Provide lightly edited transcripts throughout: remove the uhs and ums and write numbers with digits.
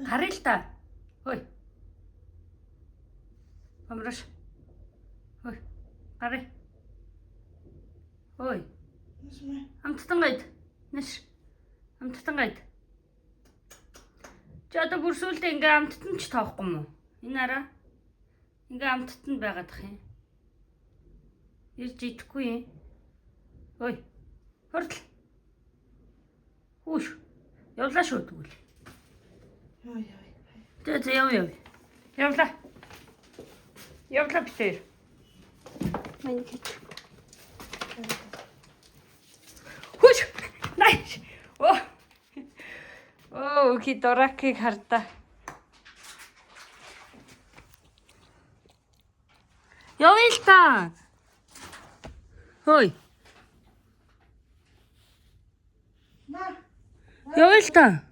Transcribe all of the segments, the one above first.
Харъя л та. Хөөе. Бамбарууш. Хөөе. Гаръя. Хөөе. Амттан гайд. Нэш. Амттан гайд. Чи одоо бүрсүүлдэ ингээ амттан ч тоохгүй мó? Энэ араа. Ингээ амттанд байгаадах юм. Ирж идэхгүй юм. Хөөе. Хурдл. Хүүш. Явлаа шүү тэгвэл. Тэгээ яв. Явлаа. Явлаа битэр. Мань гэж. Хүүш. Найш. Оо, ки доракийг хардаа. Явъя л та. Хөөе. Явъя л та.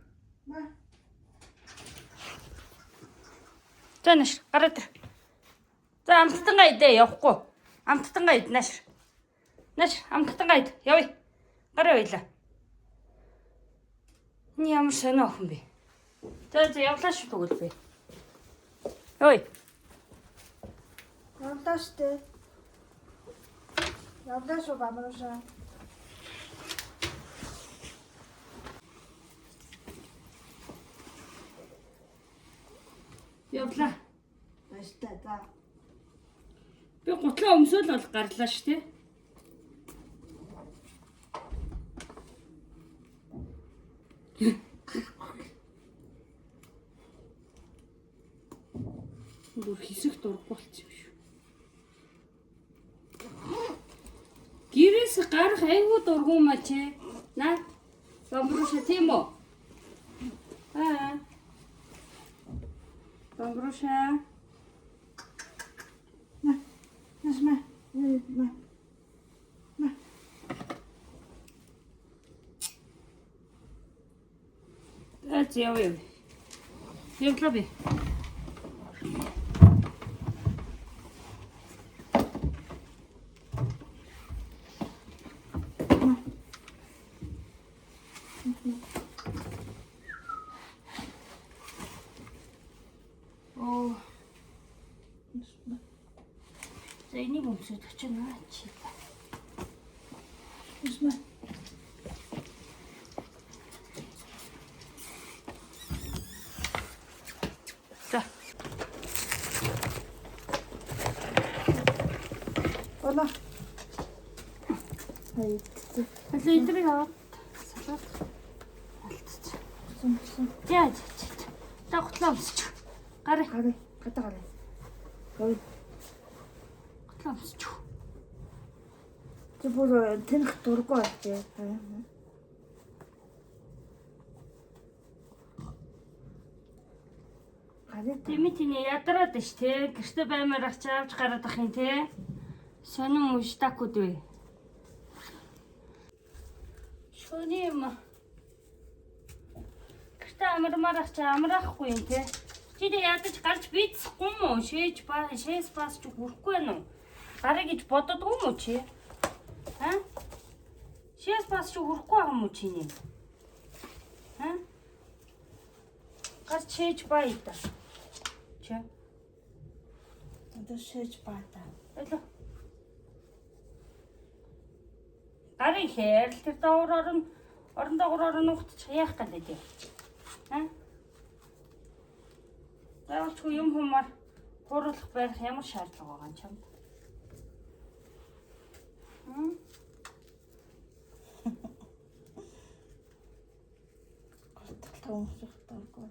За нэш, гараад ир. За амттан гайд явахгүй. Амттан гайд нэш. Нэш, амттан гайд явъя. Гараа ойлаа. Ни ямар сонио охин бэ? За явлаа шүү тэгвэл би. Ой. Явлаа штэ. Явлаа шүү Бамбарууша. Явлаа. Баяртай за. Би гутлаа өмсөөл бол гарлаа шүү те. Бүр хэсэг дурггүй болчих юм шүү. Гэрээс гарах айгуу дургуй маа чи. На. Бамбарууша тийм үү? Бамбарууша. Нэшмэ. Яв. Явлаа би. Оо. За энийг өмсөд очино чи. Нэшмэ. За. Ола. Хай. Хэл идрийг аваад салаад алдчих. Яа. Та гутлаа өмсч. Гараа. Гадаа. Гой. Гутлаа өмсч. Тэ бүр тэнх дурггүй байжээ. Тимитиний ядраад ш те. Гэртээ баймаар авч гараад ах юм те. Сонин муштакуд вэ. Шони юм. Гэртээ амармаар авч амраахгүй юм те. Чи дэ ядаж гарч бийцэхгүй юм уу? Шээс бас ч хүрхгүй байна уу? Гараа гэж боддоггүй юм уу чи? Шээс бас ч хүрхгүй байгаа юм уу чи нэг? Гарч шээж бай та. Чи? Одоо шээж баата. Ойлоо. Гарыг хээр л тэр орон доогоор нухтч яах гэдэг юм. Заавалчгүй юм humаар хууруулах байх ямар шаардлага байгаа юм чамд? Гортол өмсөх дурггүй.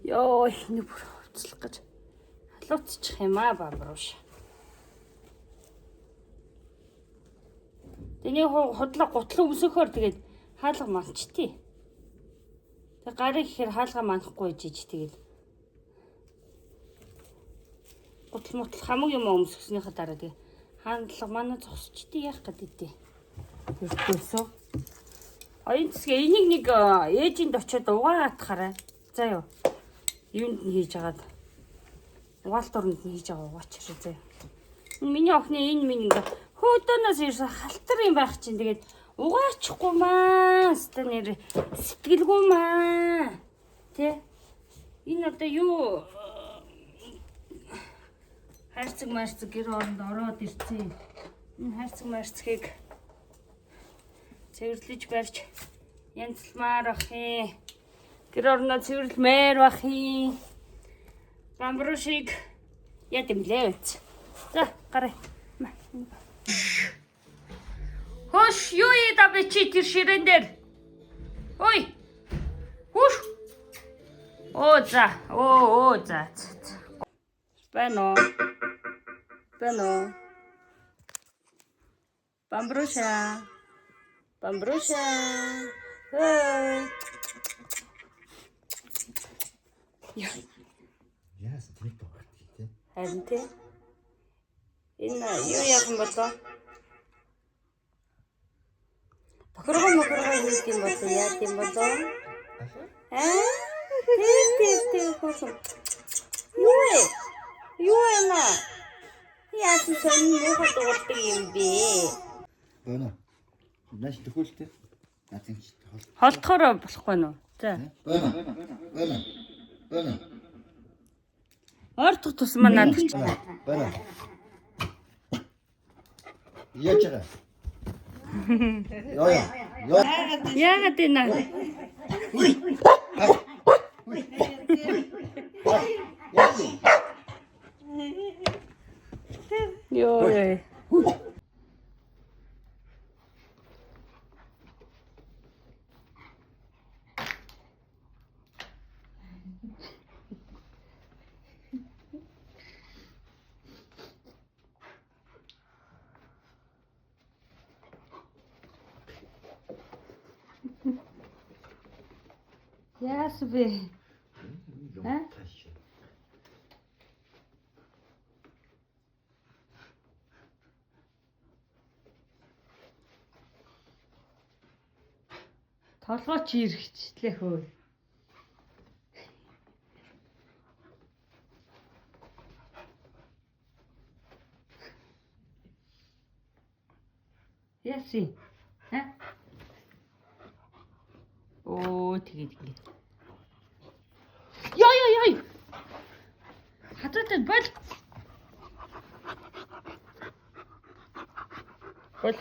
Йоо, энэ бүр хувцлах гэж халууцчих юм аа Бамбарууш. Тэний худлаа гутлаа өмсөхөөр тэгээд хаалга манчтий. Тэг гарыг ихээр хаалга манахгүй жиж тэгэл. Гутал мутал хамаг юм өмсгснийхаа дараа тэг хаалга манай зогсчтий яах гэдэг дээ. Тэрдээсөө Оюун цэцгээ энийг нэг ээжинд очиод угаатахаарай. За юу. Юунд нь хийж агаад. Угаалт оронд нь хийж байгаа угаачихраа заа. Миний охины энэ минь ингээ хөөдөнөөс ирсэн халтар юм байх чинь тэгээд угаачихгүй маа. Өстө нэр сэтгэлгүй маа. Тэ? Энэ одоо юу хайрцаг марцаг гэр оронд ороод ирсэн. Энэ хайрцаг марцгийг цэвэрлэж барьж янзлмаар ах юм. Гэр орноо цэвэрлэмээр бах юм. Бамбрушиг яд юм лээ. За гараа. Хош юу яда бичи тэр ширээн дээр. Ой. Хуш. Оо за. Оо за. Бано. Бамбруша. Яас тэр багт тий. Харин тий. Энэ юу яах юм бол тохиргоо хийх юм бол яах юм бол тий хөөсөн. Юу яна? Яасан сонь юу хатуулдаг юм бэ? Бана. Наш төхөлтэй. Наатинч Холдохоор болохгүй нөө. За. Бана. Ортох тусмаа надад ч. Бана. Ячера. Яа. Яагаад энэ? Ёо. Яас бэ? Толгой чи ирчихлээ хөө. Яси. Оо тэгээ. Яй. Хатаатай бол. Бол.